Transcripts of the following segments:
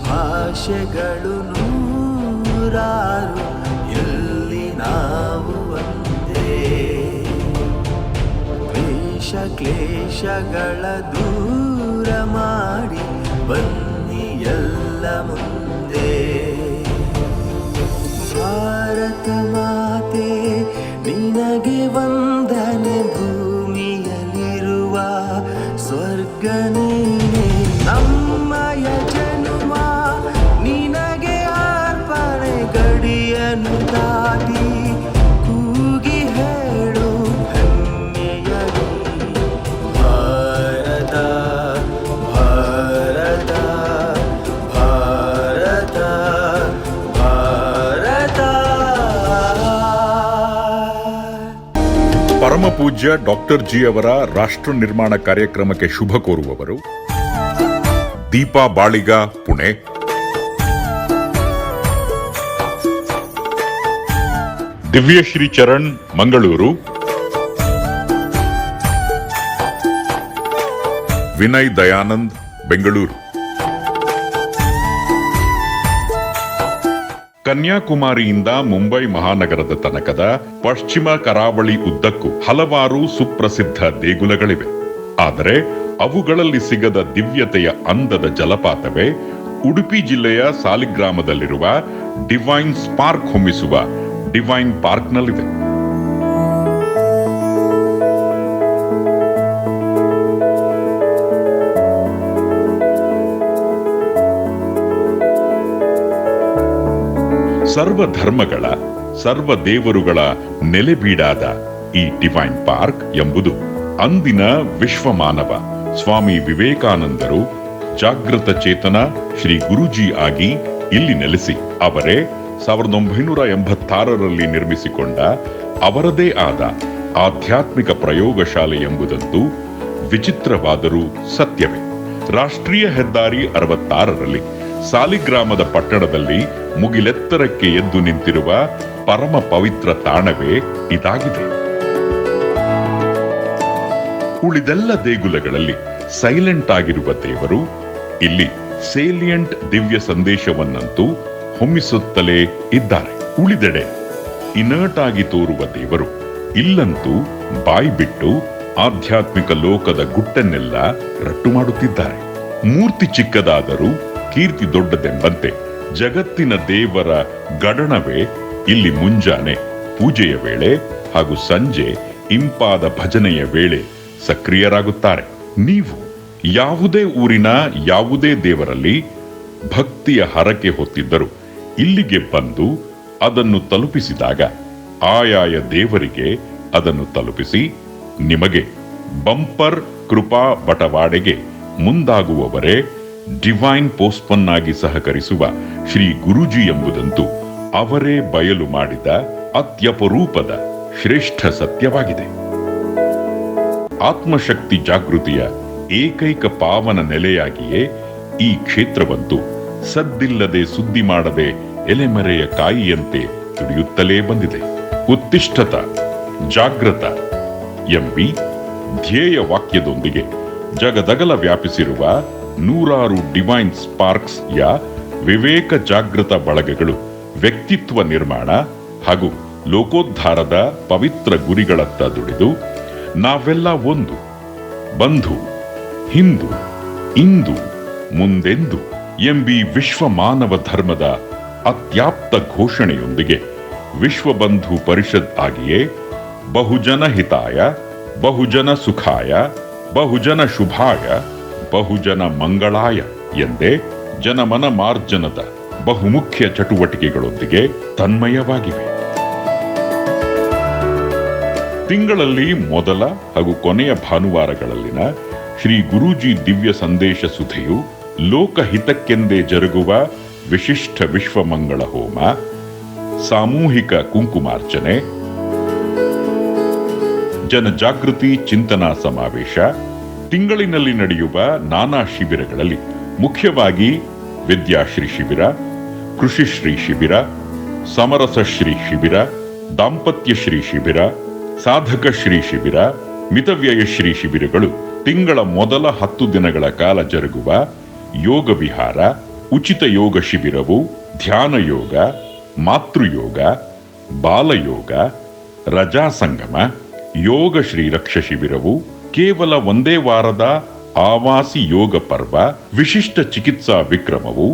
ಭಾಷೆಗಳು ನೂರಾರು, ಎಲ್ಲಿ ನಾವು ಒಂದೇ. ದ್ವೇಷ ಕ್ಲೇಶಗಳ ದೂರ ಮಾಡಿ ಬನ್ನಿ ಎಲ್ಲ ಮುಂದೆ. ಭಾರತ ಮಾತೆ ನಿನಗೆ ವಂದನೆ, ಭೂಮಿಯಲ್ಲಿರುವ ಸ್ವರ್ಗ ನೀನೆ. ನಮ್ಮಯ ಜನುಮ ನಿನಗೆ ಅರ್ಪಣೆ, ಗಡಿಯನ್ನು ದಾಟಿ ಕೂಗಿ ಹೇಳು ಹೆಮ್ಮೆಯ ನೀ. ಭಾರತ ಭಾರತ ಭಾರತ ಭಾರತ. ಪರಮ ಪೂಜ್ಯ ಡಾಕ್ಟರ್ ಜಿ ಅವರ ರಾಷ್ಟ್ರ ನಿರ್ಮಾಣ ಕಾರ್ಯಕ್ರಮಕ್ಕೆ ಶುಭ ಕೋರುವವರು ದೀಪಾ ಬಾಳಿಗ, ಪುಣೆ. ದಿವ್ಯಶ್ರೀ ಚರಣ್, ಮಂಗಳೂರು. ವಿನಯ್ ದಯಾನಂದ್, ಬೆಂಗಳೂರು. ಕನ್ಯಾಕುಮಾರಿಯಿಂದ ಮುಂಬೈ ಮಹಾನಗರದ ತನಕದ ಪಶ್ಚಿಮ ಕರಾವಳಿ ಉದ್ದಕ್ಕೂ ಹಲವಾರು ಸುಪ್ರಸಿದ್ಧ ದೇಗುಲಗಳಿವೆ. ಆದರೆ ಅವುಗಳಲ್ಲಿ ಸಿಗದ ದಿವ್ಯತೆಯ ಅಂದದ ಜಲಪಾತವೇ ಉಡುಪಿ ಜಿಲ್ಲೆಯ ಸಾಲಿಗ್ರಾಮದಲ್ಲಿರುವ ಡಿವೈನ್ ಸ್ಪಾರ್ಕ್ ಹೊಮ್ಮಿಸುವ ಡಿವೈನ್ ಪಾರ್ಕ್ನಲ್ಲಿದೆ. ಸರ್ವ ಧರ್ಮಗಳ, ಸರ್ವ ದೇವರುಗಳ ನೆಲೆಬೀಡಾದ ಈ ಡಿವೈನ್ ಪಾರ್ಕ್ ಎಂಬುದು ಅಂದಿನ ವಿಶ್ವಮಾನವ ಸ್ವಾಮಿ ವಿವೇಕಾನಂದರು ಜಾಗೃತ ಚೇತನ ಶ್ರೀ ಗುರೂಜಿ ಆಗಿ ಇಲ್ಲಿ ನೆಲೆಸಿ ಅವರೇ 1986ರಲ್ಲಿ ನಿರ್ಮಿಸಿಕೊಂಡ ಅವರದೇ ಆದ ಆಧ್ಯಾತ್ಮಿಕ ಪ್ರಯೋಗಶಾಲೆ ಎಂಬುದಂತೂ ವಿಚಿತ್ರವಾದರೂ ಸತ್ಯವೇ. ರಾಷ್ಟ್ರೀಯ ಹೆದ್ದಾರಿ 66ರಲ್ಲಿ ಸಾಲಿಗ್ರಾಮದ ಪಟ್ಟಣದಲ್ಲಿ ಮುಗಿಲೆತ್ತರಕ್ಕೆ ಎದ್ದು ನಿಂತಿರುವ ಪರಮ ಪವಿತ್ರ ತಾಣವೇ ಇದಾಗಿದೆ. ಉಳಿದೆಲ್ಲ ದೇಗುಲಗಳಲ್ಲಿ ಸೈಲೆಂಟ್ ಆಗಿರುವ ದೇವರು ಇಲ್ಲಿ ಸೇಲಿಯಂಟ್ ದಿವ್ಯ ಸಂದೇಶವನ್ನಂತೂ ಹೊಮ್ಮಿಸುತ್ತಲೇ ಇದ್ದಾರೆ. ಉಳಿದೆಡೆ ಇನರ್ಟ್ ಆಗಿ ತೋರುವ ದೇವರು ಇಲ್ಲಂತೂ ಬಾಯಿ ಬಿಟ್ಟು ಆಧ್ಯಾತ್ಮಿಕ ಲೋಕದ ಗುಟ್ಟನ್ನೆಲ್ಲ ರಟ್ಟು ಮಾಡುತ್ತಿದ್ದಾರೆ. ಮೂರ್ತಿ ಚಿಕ್ಕದಾದರೂ ಕೀರ್ತಿ ದೊಡ್ಡದೆಂಬಂತೆ ಜಗತ್ತಿನ ದೇವರ ಗಡಣವೇ ಇಲ್ಲಿ ಮುಂಜಾನೆ ಪೂಜೆಯ ವೇಳೆ ಹಾಗೂ ಸಂಜೆ ಇಂಪಾದ ಭಜನೆಯ ವೇಳೆ ಸಕ್ರಿಯರಾಗುತ್ತಾರೆ. ನೀವು ಯಾವುದೇ ಊರಿನ ಯಾವುದೇ ದೇವರಲ್ಲಿ ಭಕ್ತಿಯ ಹರಕೆ ಹೊತ್ತಿದ್ದರೂ ಇಲ್ಲಿಗೆ ಬಂದು ಅದನ್ನು ತಲುಪಿಸಿದಾಗ ಆಯಾಯ ದೇವರಿಗೆ ಅದನ್ನು ತಲುಪಿಸಿ ನಿಮಗೆ ಬಂಪರ್ ಕೃಪಾ ಬಟವಾಡೆಗೆ ಮುಂದಾಗುವವರೇ ಡಿವೈನ್ ಪೋಸ್ಟ್ಮನ್ ಆಗಿ ಸಹಕರಿಸುವ ಶ್ರೀ ಗುರೂಜಿ ಎಂಬುದಂತೂ ಅವರೇ ಬಯಲು ಮಾಡಿದ ಅತ್ಯಪರೂಪದ ಶ್ರೇಷ್ಠ ಸತ್ಯವಾಗಿದೆ. ಆತ್ಮಶಕ್ತಿ ಜಾಗೃತಿಯ ಏಕೈಕ ಪಾವನ ನೆಲೆಯಾಗಿಯೇ ಈ ಕ್ಷೇತ್ರವಂತೂ ಸದ್ದಿಲ್ಲದೆ ಸುದ್ದಿ ಮಾಡದೆ ಎಲೆಮರೆಯ ಕಾಯಿಯಂತೆ ತುಡಿಯುತ್ತಲೇ ಬಂದಿದೆ. ಉತ್ತಿಷ್ಠತ ಜಾಗೃತ ಎಂಬಿ ಧ್ಯೇಯ ವಾಕ್ಯದೊಂದಿಗೆ ಜಗದಗಲ ವ್ಯಾಪಿಸಿರುವ ನೂರಾರು ಡಿವೈನ್ ಸ್ಪಾರ್ಕ್ಸ್ ಯ ವಿವೇಕ ಜಾಗೃತ ಬಳಗಗಳು ವ್ಯಕ್ತಿತ್ವ ನಿರ್ಮಾಣ ಹಾಗೂ ಲೋಕೋದ್ಧಾರದ ಪವಿತ್ರ ಗುರಿಗಳತ್ತ ದುಡಿದು ನಾವೆಲ್ಲ ಒಂದು, ಬಂಧು, ಹಿಂದೂ, ಇಂದು, ಮುಂದೆಂದು ಎಂಬಿ ವಿಶ್ವ ಮಾನವ ಧರ್ಮದ ಅತ್ಯಾಪ್ತ ಘೋಷಣೆಯೊಂದಿಗೆ ವಿಶ್ವಬಂಧು ಪರಿಷತ್ ಆಗಿಯೇ ಬಹುಜನ ಹಿತಾಯ, ಬಹುಜನ ಸುಖಾಯ, ಬಹುಜನ ಶುಭಾಯ, ಬಹುಜನ ಮಂಗಳಾಯ ಎಂದೇ ಜನಮನ ಮಾರ್ಜನದ ಬಹುಮುಖ್ಯ ಚಟುವಟಿಕೆಗಳೊಂದಿಗೆ ತನ್ಮಯವಾಗಿವೆ. ತಿಂಗಳಲ್ಲಿ ಮೊದಲ ಹಾಗೂ ಕೊನೆಯ ಭಾನುವಾರಗಳಲ್ಲಿನ ಶ್ರೀ ಗುರೂಜಿ ದಿವ್ಯ ಸಂದೇಶ ಸುಧೆಯು ಲೋಕಹಿತಕ್ಕೆಂದೇ ಜರುಗುವ ವಿಶಿಷ್ಟ ವಿಶ್ವಮಂಗಳ ಹೋಮ, ಸಾಮೂಹಿಕ ಕುಂಕುಮಾರ್ಚನೆ, ಜನಜಾಗೃತಿ ಚಿಂತನಾ ಸಮಾವೇಶ, ತಿಂಗಳಿನಲ್ಲಿ ನಡೆಯುವ ನಾನಾ ಶಿಬಿರಗಳಲ್ಲಿ ಮುಖ್ಯವಾಗಿ ವಿದ್ಯಾಶ್ರೀ ಶಿಬಿರ, ಕೃಷಿಶ್ರೀ ಶಿಬಿರ, ಸಮರಸಶ್ರೀ ಶಿಬಿರ, ದಾಂಪತ್ಯಶ್ರೀ ಶಿಬಿರ, ಸಾಧಕ ಶ್ರೀ ಶಿಬಿರ, ಮಿತವ್ಯಯ ಶ್ರೀ ಶಿಬಿರಗಳು ತಿಂಗಳ ಮೊದಲ 10 ದಿನಗಳ ಕಾಲ ಜರುಗುವ ಯೋಗ ವಿಹಾರ, ಉಚಿತ ಯೋಗ ಶಿಬಿರವು ಧ್ಯಾನ ಯೋಗ, ಮಾತೃಯೋಗ, ಬಾಲಯೋಗ, ರಜಾ ಸಂಗಮ, ಯೋಗ ಶ್ರೀರಕ್ಷ ಶಿಬಿರವು, ಕೇವಲ ಒಂದೇ ವಾರದ ಆವಾಸಿ ಯೋಗ ಪರ್ವ, ವಿಶಿಷ್ಟ ಚಿಕಿತ್ಸಾ ವಿಕ್ರಮವು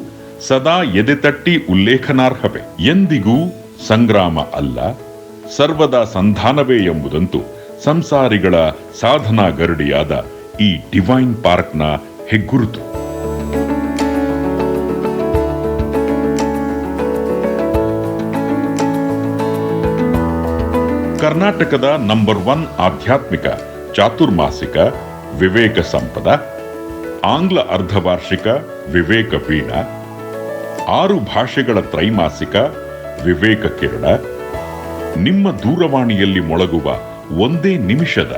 ಸದಾ ಎದೆತಟ್ಟಿ ಉಲ್ಲೇಖನಾರ್ಹವೇ. ಎಂದಿಗೂ ಸಂಗ್ರಾಮ ಅಲ್ಲ, ಸರ್ವದಾ ಸಂಧಾನವೇ ಎಂಬುದಂತೂ ಸಂಸಾರಿಗಳ ಸಾಧನಾ ಗರುಡಿಯಾದ ಈ ಡಿವೈನ್ ಪಾರ್ಕ್ನ ಹೆಗ್ಗುರುತು. ಕರ್ನಾಟಕದ ನಂಬರ್ 1 ಆಧ್ಯಾತ್ಮಿಕ ಚಾತುರ್ಮಾಸಿಕ ವಿವೇಕ ಸಂಪದ, ಆಂಗ್ಲ ಅರ್ಧವಾರ್ಷಿಕ ವಿವೇಕ ವೀಣ, 6 ಭಾಷೆಗಳ ತ್ರೈಮಾಸಿಕ ವಿವೇಕ ಕಿರಣ, ನಿಮ್ಮ ದೂರವಾಣಿಯಲ್ಲಿ ಮೊಳಗುವ ಒಂದೇ ನಿಮಿಷದ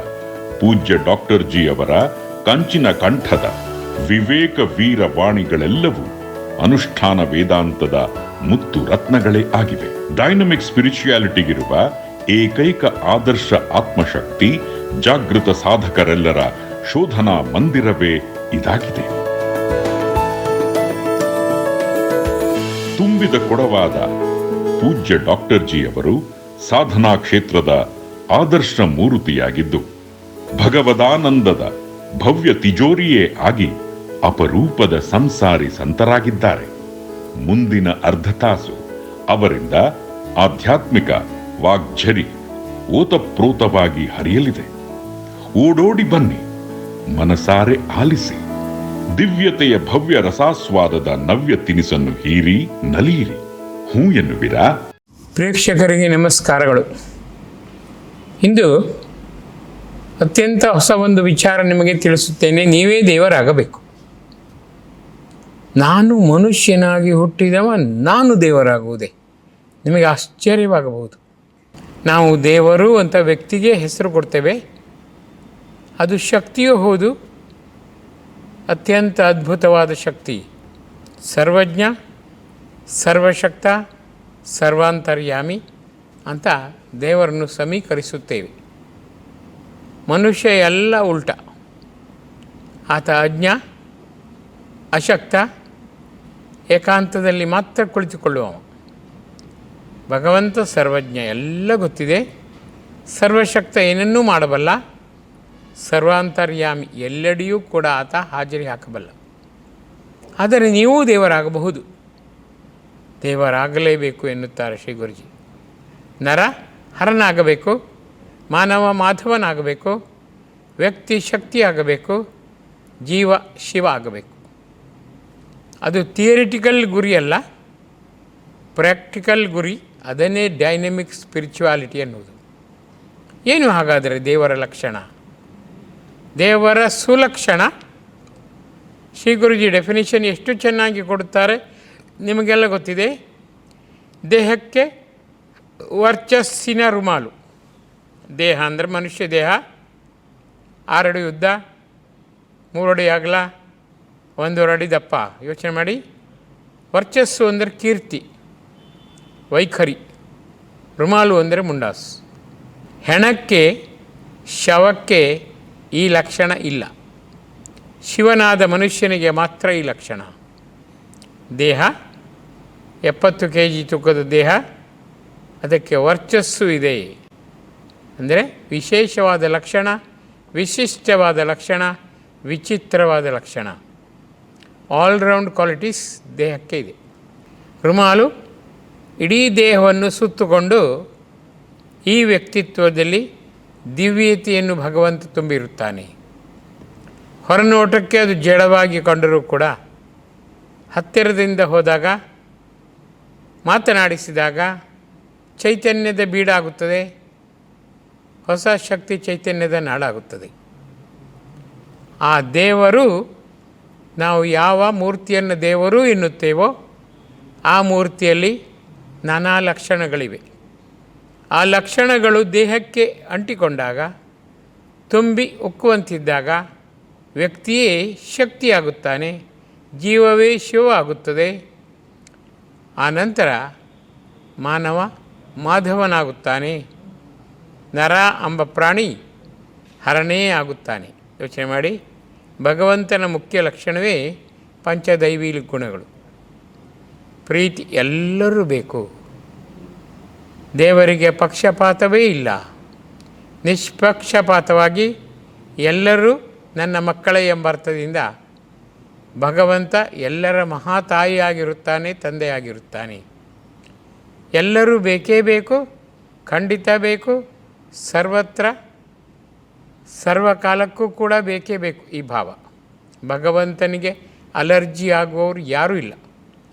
ಪೂಜ್ಯ ಡಾಕ್ಟರ್ ಜಿ ಅವರ ಕಂಚಿನ ಕಂಠದ ವಿವೇಕ ವೀರ ವಾಣಿಗಳೆಲ್ಲವೂ ಅನುಷ್ಠಾನ ವೇದಾಂತದ ಮುತ್ತು ರತ್ನಗಳೇ ಆಗಿವೆ. ಡೈನಮಿಕ್ ಸ್ಪಿರಿಚುಯಾಲಿಟಿಗಿರುವ ಏಕೈಕ ಆದರ್ಶ ಆತ್ಮಶಕ್ತಿ ಜಾಗೃತ ಸಾಧಕರೆಲ್ಲರ ಶೋಧನಾ ಮಂದಿರವೇ ಇದಾಗಿದೆ. ತುಂಬಿದ ಕೊಡವಾದ ಪೂಜ್ಯ ಡಾಕ್ಟರ್ ಜಿ ಅವರು ಸಾಧನಾ ಕ್ಷೇತ್ರದ ಆದರ್ಶ ಮೂರ್ತಿಯಾಗಿದ್ದು, ಭಗವದಾನಂದದ ಭವ್ಯ ತಿಜೋರಿಯೇ ಆಗಿ ಅಪರೂಪದ ಸಂಸಾರಿ ಸಂತರಾಗಿದ್ದಾರೆ. ಮುಂದಿನ ಅರ್ಧ ತಾಸು ಅವರಿಂದ ಆಧ್ಯಾತ್ಮಿಕ ವಾಗ್ಝರಿ ಓತಪ್ರೋತವಾಗಿ ಹರಿಯಲಿದೆ. ಓಡೋಡಿ ಬನ್ನಿ, ಮನಸಾರೆ ಆಲಿಸಿ, ದಿವ್ಯತೆಯ ಭವ್ಯ ರಸಾಸ್ವಾದದ ನವ್ಯ ತಿನಿಸನ್ನು ಹೀರಿ ನಲಿಯಿರಿ. ಹೂ ಎನ್ನುವಿರಾ? ಪ್ರೇಕ್ಷಕರಿಗೆ ನಮಸ್ಕಾರಗಳು. ಇಂದು ಅತ್ಯಂತ ಹೊಸ ಒಂದು ವಿಚಾರ ನಿಮಗೆ ತಿಳಿಸುತ್ತೇನೆ. ನೀವೇ ದೇವರಾಗಬೇಕು. ನಾನು ಮನುಷ್ಯನಾಗಿ ಹುಟ್ಟಿದವ, ನಾನು ದೇವರಾಗುವುದೇ? ನಿಮಗೆ ಆಶ್ಚರ್ಯವಾಗಬಹುದು. ನಾವು ದೇವರು ಅಂತ ವ್ಯಕ್ತಿಗೆ ಹೆಸರು ಕೊಡ್ತೇವೆ. ಅದು ಶಕ್ತಿಯೂ ಹೌದು, ಅತ್ಯಂತ ಅದ್ಭುತವಾದ ಶಕ್ತಿ. ಸರ್ವಜ್ಞ, ಸರ್ವಶಕ್ತ, ಸರ್ವಾಂತರ್ಯಾಮಿ ಅಂತ ದೇವರನ್ನು ಸಮೀಕರಿಸುತ್ತೇವೆ. ಮನುಷ್ಯ ಎಲ್ಲ ಉಲ್ಟ. ಆತ ಅಜ್ಞ, ಅಶಕ್ತ, ಏಕಾಂತದಲ್ಲಿ ಮಾತ್ರ ಕುಳಿತುಕೊಳ್ಳುವವ. ಭಗವಂತ ಸರ್ವಜ್ಞ, ಎಲ್ಲ ಗೊತ್ತಿದೆ. ಸರ್ವಶಕ್ತ, ಏನನ್ನೂ ಮಾಡಬಲ್ಲ. ಸರ್ವಾಂತರ್ಯಾಮಿ, ಎಲ್ಲೆಡೆಯೂ ಕೂಡ ಆತ ಹಾಜರಿ ಹಾಕಬಲ್ಲ. ಆದರೆ ನೀವೂ ದೇವರಾಗಬಹುದು. ದೇವರಾಗಲೇಬೇಕು ಎನ್ನುತ್ತಾರೆ ಶ್ರೀ ಗುರುಜಿ. ನರ ಹರನಾಗಬೇಕು, ಮಾನವ ಮಾಧವನಾಗಬೇಕು, ವ್ಯಕ್ತಿ ಶಕ್ತಿ ಆಗಬೇಕು, ಜೀವ ಶಿವ ಆಗಬೇಕು. ಅದು ಥಿಯರಿಟಿಕಲ್ ಗುರಿ ಅಲ್ಲ, ಪ್ರಾಕ್ಟಿಕಲ್ ಗುರಿ. ಅದನ್ನೇ ಡೈನಮಿಕ್ ಸ್ಪಿರಿಚುವಾಲಿಟಿ ಅನ್ನೋದು. ಏನು ಹಾಗಾದರೆ ದೇವರ ಲಕ್ಷಣ, ದೇವರ ಸುಲಕ್ಷಣ? ಶ್ರೀ ಗುರುಜಿ ಡೆಫಿನಿಷನ್ ಎಷ್ಟು ಚೆನ್ನಾಗಿ ಕೊಡುತ್ತಾರೆ ನಿಮಗೆಲ್ಲ ಗೊತ್ತಿದೆ. ದೇಹಕ್ಕೆ ವರ್ಚಸ್ಸಿನ ರುಮಾಲು. ದೇಹ ಅಂದರೆ ಮನುಷ್ಯ ದೇಹ, 6 ಅಡಿ ಉದ್ದ, 3 ಅಡಿ ಅಗಲ, 1.5 ಅಡಿ ದಪ್ಪ. ಯೋಚನೆ ಮಾಡಿ. ವರ್ಚಸ್ಸು ಅಂದರೆ ಕೀರ್ತಿ, ವೈಖರಿ. ರುಮಾಲು ಅಂದರೆ ಮುಂಡಾಸು. ಹೆಣಕ್ಕೆ, ಶವಕ್ಕೆ ಈ ಲಕ್ಷಣ ಇಲ್ಲ. ಶಿವನಾದ ಮನುಷ್ಯನಿಗೆ ಮಾತ್ರ ಈ ಲಕ್ಷಣ. ದೇಹ 70 kg ತೂಕದ ದೇಹ, ಅದಕ್ಕೆ ವರ್ಚಸ್ಸು ಇದೆ. ಅಂದರೆ ವಿಶೇಷವಾದ ಲಕ್ಷಣ, ವಿಶಿಷ್ಟವಾದ ಲಕ್ಷಣ, ವಿಚಿತ್ರವಾದ ಲಕ್ಷಣ. ಆಲ್ರೌಂಡ್ ಕ್ವಾಲಿಟೀಸ್ ದೇಹಕ್ಕೆ ಇದೆ. ರುಮಾಲು ಇಡೀ ದೇಹವನ್ನು ಸುತ್ತುಕೊಂಡು ಈ ವ್ಯಕ್ತಿತ್ವದಲ್ಲಿ ದಿವ್ಯತೆಯನ್ನು ಭಗವಂತ ತುಂಬಿರುತ್ತಾನೆ. ಹೊರನೋಟಕ್ಕೆ ಅದು ಜಡವಾಗಿ ಕಂಡರೂ ಕೂಡ ಹತ್ತಿರದಿಂದ ಹೋದಾಗ, ಮಾತನಾಡಿಸಿದಾಗ ಚೈತನ್ಯದ ಬೀಡಾಗುತ್ತದೆ, ಹೊಸ ಶಕ್ತಿ ಚೈತನ್ಯದ ನಾಡಾಗುತ್ತದೆ. ಆ ದೇವರು, ನಾವು ಯಾವ ಮೂರ್ತಿಯನ್ನು ದೇವರು ಎನ್ನುತ್ತೇವೋ ಆ ಮೂರ್ತಿಯಲ್ಲಿ ನಾನಾ ಲಕ್ಷಣಗಳಿವೆ. ಆ ಲಕ್ಷಣಗಳು ದೇಹಕ್ಕೆ ಅಂಟಿಕೊಂಡಾಗ, ತುಂಬಿ ಉಕ್ಕುವಂತಿದ್ದಾಗ ವ್ಯಕ್ತಿಯೇ ಶಕ್ತಿಯಾಗುತ್ತಾನೆ, ಜೀವವೇ ಶಿವ ಆಗುತ್ತದೆ. ಆನಂತರ ಮಾನವ ಮಾಧವನಾಗುತ್ತಾನೆ, ನರ ಎಂಬ ಪ್ರಾಣಿ ಹರನೇ ಆಗುತ್ತಾನೆ. ಯೋಚನೆ ಮಾಡಿ. ಭಗವಂತನ ಮುಖ್ಯ ಲಕ್ಷಣವೇ ಪಂಚದೈವಿ ಗುಣಗಳು. ಪ್ರೀತಿ ಎಲ್ಲರೂ ಬೇಕು. ದೇವರಿಗೆ ಪಕ್ಷಪಾತವೇ ಇಲ್ಲ. ನಿಷ್ಪಕ್ಷಪಾತವಾಗಿ ಎಲ್ಲರೂ ನನ್ನ ಮಕ್ಕಳೇ ಎಂಬ ಅರ್ಥದಿಂದ ಭಗವಂತ ಎಲ್ಲರ ಮಹಾತಾಯಿಯಾಗಿರುತ್ತಾನೆ, ತಂದೆಯಾಗಿರುತ್ತಾನೆ. ಎಲ್ಲರೂ ಬೇಕೇ ಬೇಕು, ಖಂಡಿತ ಬೇಕು, ಸರ್ವತ್ರ ಸರ್ವಕಾಲಕ್ಕೂ ಕೂಡ ಬೇಕೇ ಬೇಕು ಈ ಭಾವ. ಭಗವಂತನಿಗೆ ಅಲರ್ಜಿ ಆಗುವವರು ಯಾರೂ ಇಲ್ಲ.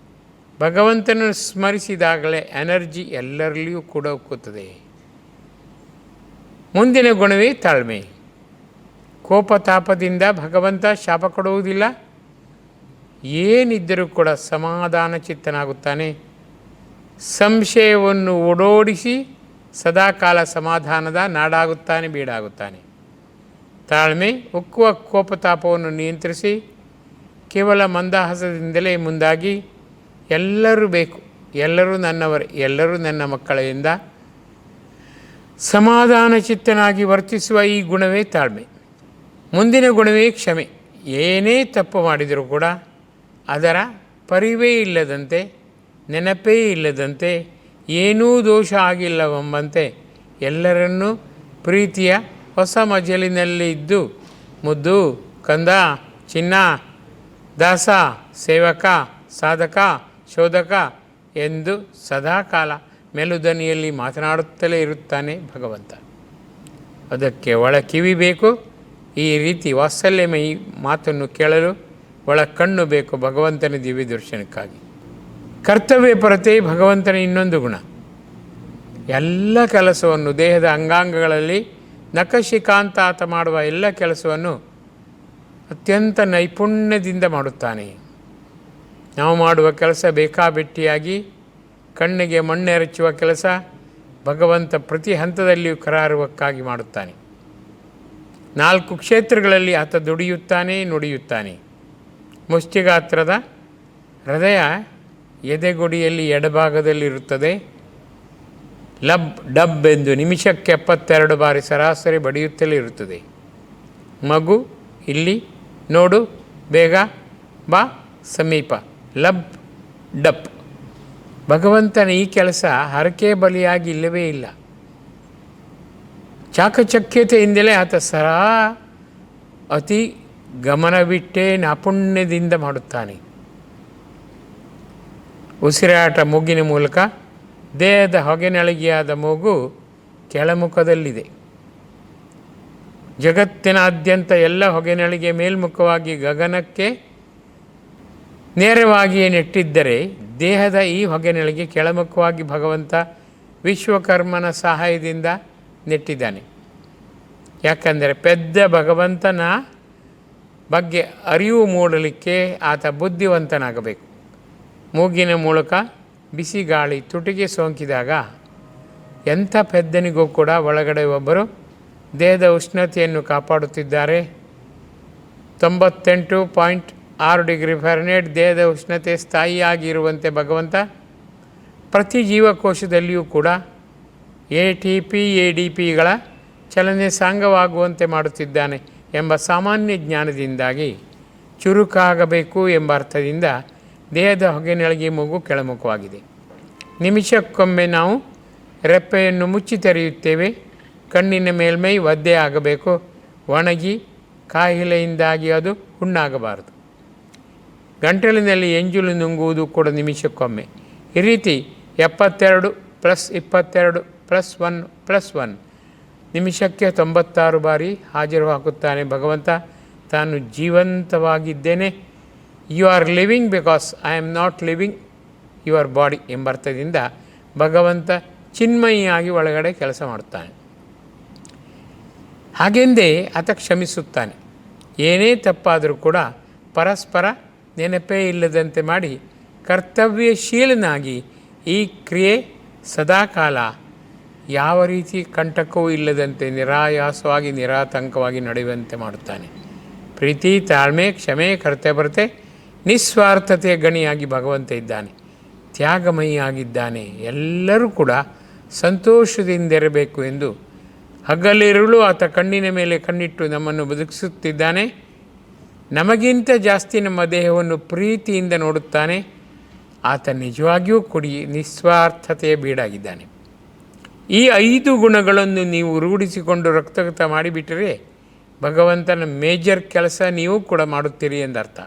ಭಗವಂತನನ್ನು ಸ್ಮರಿಸಿದಾಗಲೇ ಎನರ್ಜಿ ಎಲ್ಲರಲ್ಲಿಯೂ ಕೂಡ ಉಕ್ಕುತ್ತದೆ. ಮುಂದಿನ ಗುಣವೇ ತಾಳ್ಮೆ. ಕೋಪತಾಪದಿಂದ ಭಗವಂತ ಶಾಪ ಕೊಡುವುದಿಲ್ಲ. ಏನಿದ್ದರೂ ಕೂಡ ಸಮಾಧಾನ ಚಿತ್ತನಾಗುತ್ತಾನೆ. ಸಂಶಯವನ್ನು ಓಡೋಡಿಸಿ ಸದಾಕಾಲ ಸಮಾಧಾನದ ನಾಡಾಗುತ್ತಾನೆ, ಬೀಡಾಗುತ್ತಾನೆ. ತಾಳ್ಮೆ ಉಕ್ಕುವ ಕೋಪತಾಪವನ್ನು ನಿಯಂತ್ರಿಸಿ ಕೇವಲ ಮಂದಹಾಸದಿಂದಲೇ ಮುಂದಾಗಿ ಎಲ್ಲರೂ ಬೇಕು, ಎಲ್ಲರೂ ನನ್ನವರೇ, ಎಲ್ಲರೂ ನನ್ನ ಮಕ್ಕಳೆಂದ ಸಮಾಧಾನ ಚಿತ್ತನಾಗಿ ವರ್ತಿಸುವ ಈ ಗುಣವೇ ತಾಳ್ಮೆ. ಮುಂದಿನ ಗುಣವೇ ಕ್ಷಮೆ. ಏನೇ ತಪ್ಪು ಮಾಡಿದರೂ ಕೂಡ ಅದರ ಪರಿವೇ ಇಲ್ಲದಂತೆ, ನೆನಪೇ ಇಲ್ಲದಂತೆ, ಏನೂ ದೋಷ ಆಗಿಲ್ಲವೆಂಬಂತೆ ಎಲ್ಲರನ್ನೂ ಪ್ರೀತಿಯ ಹೊಸ ಮಜಲಿನಲ್ಲಿ ಇದ್ದು ಮುದ್ದು, ಕಂದ, ಚಿನ್ನ, ದಾಸ, ಸೇವಕ, ಸಾಧಕ, ಶೋಧಕ ಎಂದು ಸದಾಕಾಲ ಮೆಲುದನಿಯಲ್ಲಿ ಮಾತನಾಡುತ್ತಲೇ ಇರುತ್ತಾನೆ ಭಗವಂತ. ಅದಕ್ಕೆ ಒಳ ಕಿವಿ ಬೇಕು. ಈ ರೀತಿ ವಾತ್ಸಲ್ಯಮಯಿ ಮಾತನ್ನು ಕೇಳಲು ಒಳ ಕಣ್ಣು ಬೇಕು ಭಗವಂತನ ದಿವ್ಯ ದರ್ಶನಕ್ಕಾಗಿ. ಕರ್ತವ್ಯ ಪರತೆ ಭಗವಂತನ ಇನ್ನೊಂದು ಗುಣ. ಎಲ್ಲ ಕೆಲಸವನ್ನು ದೇಹದ ಅಂಗಾಂಗಗಳಲ್ಲಿ ನಖಶಿಖಾಂತಾತ ಮಾಡುವ ಎಲ್ಲ ಕೆಲಸವನ್ನು ಅತ್ಯಂತ ನೈಪುಣ್ಯದಿಂದ ಮಾಡುತ್ತಾನೆ. ನಾವು ಮಾಡುವ ಕೆಲಸ ಬೇಕಾಬಿಟ್ಟಿಯಾಗಿ ಕಣ್ಣಿಗೆ ಮಣ್ಣೆರಚುವ ಕೆಲಸ ಭಗವಂತ ಪ್ರತಿ ಹಂತದಲ್ಲಿಯೂ ಕರಾರುವಕ್ಕಾಗಿ ಮಾಡುತ್ತಾನೆ. 4 ಕ್ಷೇತ್ರಗಳಲ್ಲಿ ಆತ ದುಡಿಯುತ್ತಾನೆ, ನುಡಿಯುತ್ತಾನೆ. ಮುಷ್ಟಿಗಾತ್ರದ ಹೃದಯ ಎದೆಗುಡಿಯಲ್ಲಿ ಎಡಭಾಗದಲ್ಲಿರುತ್ತದೆ. ಲಬ್ ಡಬ್ ಎಂದು ನಿಮಿಷಕ್ಕೆ 72 ಬಾರಿ ಸರಾಸರಿ ಬಡಿಯುತ್ತಲೇ ಇರುತ್ತದೆ. ಮಗು ಇಲ್ಲಿ ನೋಡು, ಬೇಗ ಬಾ, ಸಮೀಪ, ಲಬ್ ಡಪ್. ಭಗವಂತನ ಈ ಕೆಲಸ ಹರಕೆ ಬಲಿಯಾಗಿ ಇಲ್ಲವೇ ಇಲ್ಲ. ಚಾಕಚಕ್ಯತೆಯಿಂದಲೇ ಆತ ಅತಿ ಗಮನವಿಟ್ಟೇ ನಾಪುಣ್ಯದಿಂದ ಮಾಡುತ್ತಾನೆ. ಉಸಿರಾಟ ಮೂಗಿನ ಮೂಲಕ ದೇಹದ ಹೊಗೆನಳಿಗೆಯಾದ ಮೂಗು ಕೆಳಮುಖದಲ್ಲಿದೆ. ಜಗತ್ತಿನಾದ್ಯಂತ ಎಲ್ಲ ಹೊಗೆನಳಿಗೆ ಮೇಲ್ಮುಖವಾಗಿ ಗಗನಕ್ಕೆ ನೇರವಾಗಿಯೇ ನೆಟ್ಟಿದ್ದರೆ ದೇಹದ ಈ ಹೊಗೆನಳಿಗೆ ಕೆಳಮುಖವಾಗಿ ಭಗವಂತ ವಿಶ್ವಕರ್ಮನ ಸಹಾಯದಿಂದ ನೆಟ್ಟಿದ್ದಾನೆ. ಯಾಕಂದರೆ ಪೆದ್ದ ಭಗವಂತನ ಬಗ್ಗೆ ಅರಿವು ಮೂಡಲಿಕ್ಕೆ ಆತ ಬುದ್ಧಿವಂತನಾಗಬೇಕು. ಮೂಗಿನ ಮೂಲಕ ಬಿಸಿ ಗಾಳಿ ತುಟಿಗೆ ಸೋಂಕಿದಾಗ ಎಂಥ ಪೆದ್ದನಿಗೂ ಕೂಡ ಒಳಗಡೆ ಒಬ್ಬರು ದೇಹದ ಉಷ್ಣತೆಯನ್ನು ಕಾಪಾಡುತ್ತಿದ್ದಾರೆ. 98.6 ಡಿಗ್ರಿ ಫ್ಯಾರನ್ಹೀಟ್ ದೇಹದ ಉಷ್ಣತೆ ಸ್ಥಾಯಿಯಾಗಿರುವಂತೆ ಭಗವಂತ ಪ್ರತಿ ಜೀವಕೋಶದಲ್ಲಿಯೂ ಕೂಡ ATP ADPಗಳ ಚಲನೆ ಸಾಂಗವಾಗುವಂತೆ ಮಾಡುತ್ತಿದ್ದಾನೆ ಎಂಬ ಸಾಮಾನ್ಯ ಜ್ಞಾನದಿಂದಾಗಿ ಚುರುಕಾಗಬೇಕು ಎಂಬ ಅರ್ಥದಿಂದ ದೇಹದ ಹೊಗೆನಳಿಗೆ ಮೂಗು ಕೆಳಮುಖವಾಗಿದೆ. ನಿಮಿಷಕ್ಕೊಮ್ಮೆ ನಾವು ರೆಪ್ಪೆಯನ್ನು ಮುಚ್ಚಿ ತೆರೆಯುತ್ತೇವೆ. ಕಣ್ಣಿನ ಮೇಲ್ಮೈ ಒದ್ದೆ ಆಗಬೇಕು. ಒಣಗಿ ಕಾಯಿಲೆಯಿಂದಾಗಿ ಅದು ಹುಣ್ಣಾಗಬಾರದು. ಗಂಟಲಿನಲ್ಲಿ ಎಂಜಲು ನುಂಗುವುದು ಕೂಡ ನಿಮಿಷಕ್ಕೊಮ್ಮೆ. ಈ ರೀತಿ 72 + 22 + 1 + 1 ನಿಮಿಷಕ್ಕೆ 96 ಬಾರಿ ಹಾಜರು ಹಾಕುತ್ತಾನೆ ಭಗವಂತ. ತಾನು ಜೀವಂತವಾಗಿದ್ದೇನೆ, you are living because I am not living your body ಎಂಬರ್ಥದಿಂದ ಭಗವಂತ ಚಿನ್ಮಯಿಯಾಗಿ ಒಳಗಡೆ ಕೆಲಸ ಮಾಡುತ್ತಾನೆ. ಹಾಗೆಂದೇ ಆತ ಕ್ಷಮಿಸುತ್ತಾನೆ. ಏನೇ ತಪ್ಪಾದರೂ ಕೂಡ ಪರಸ್ಪರ ನೆನಪೇ ಇಲ್ಲದಂತೆ ಮಾಡಿ ಕರ್ತವ್ಯಶೀಲನಾಗಿ ಈ ಕ್ರಿಯೆ ಸದಾಕಾಲ ಯಾವ ರೀತಿ ಕಂಟಕವೂ ಇಲ್ಲದಂತೆ ನಿರಾಯಾಸವಾಗಿ ನಿರಾತಂಕವಾಗಿ ನಡೆಯುವಂತೆ ಮಾಡುತ್ತಾನೆ. ಪ್ರೀತಿ, ತಾಳ್ಮೆ, ಕ್ಷಮೆ, ಕರ್ತವ್ಯತೆ, ನಿಸ್ವಾರ್ಥತೆಯ ಗಣಿಯಾಗಿ ಭಗವಂತ ಇದ್ದಾನೆ. ತ್ಯಾಗಮಯಿಯಾಗಿದ್ದಾನೆ. ಎಲ್ಲರೂ ಕೂಡ ಸಂತೋಷದಿಂದಿರಬೇಕು ಎಂದು ಹಗಲಿರುಳು ಆತ ಕಣ್ಣಿನ ಮೇಲೆ ಕಣ್ಣಿಟ್ಟು ನಮ್ಮನ್ನು ಬದುಕಿಸುತ್ತಿದ್ದಾನೆ. ನಮಗಿಂತ ಜಾಸ್ತಿ ನಮ್ಮ ದೇಹವನ್ನು ಪ್ರೀತಿಯಿಂದ ನೋಡುತ್ತಾನೆ. ಆತ ನಿಜವಾಗಿಯೂ ನಿಸ್ವಾರ್ಥತೆಯ ಬೀಡಾಗಿದ್ದಾನೆ. ಈ 5 ಗುಣಗಳನ್ನು ನೀವು ರೂಢಿಸಿಕೊಂಡು ರಕ್ತಗತ ಮಾಡಿಬಿಟ್ಟರೆ ಭಗವಂತನ ಮೇಜರ್ ಕೆಲಸ ನೀವು ಕೂಡ ಮಾಡುತ್ತೀರಿ ಎಂದರ್ಥ.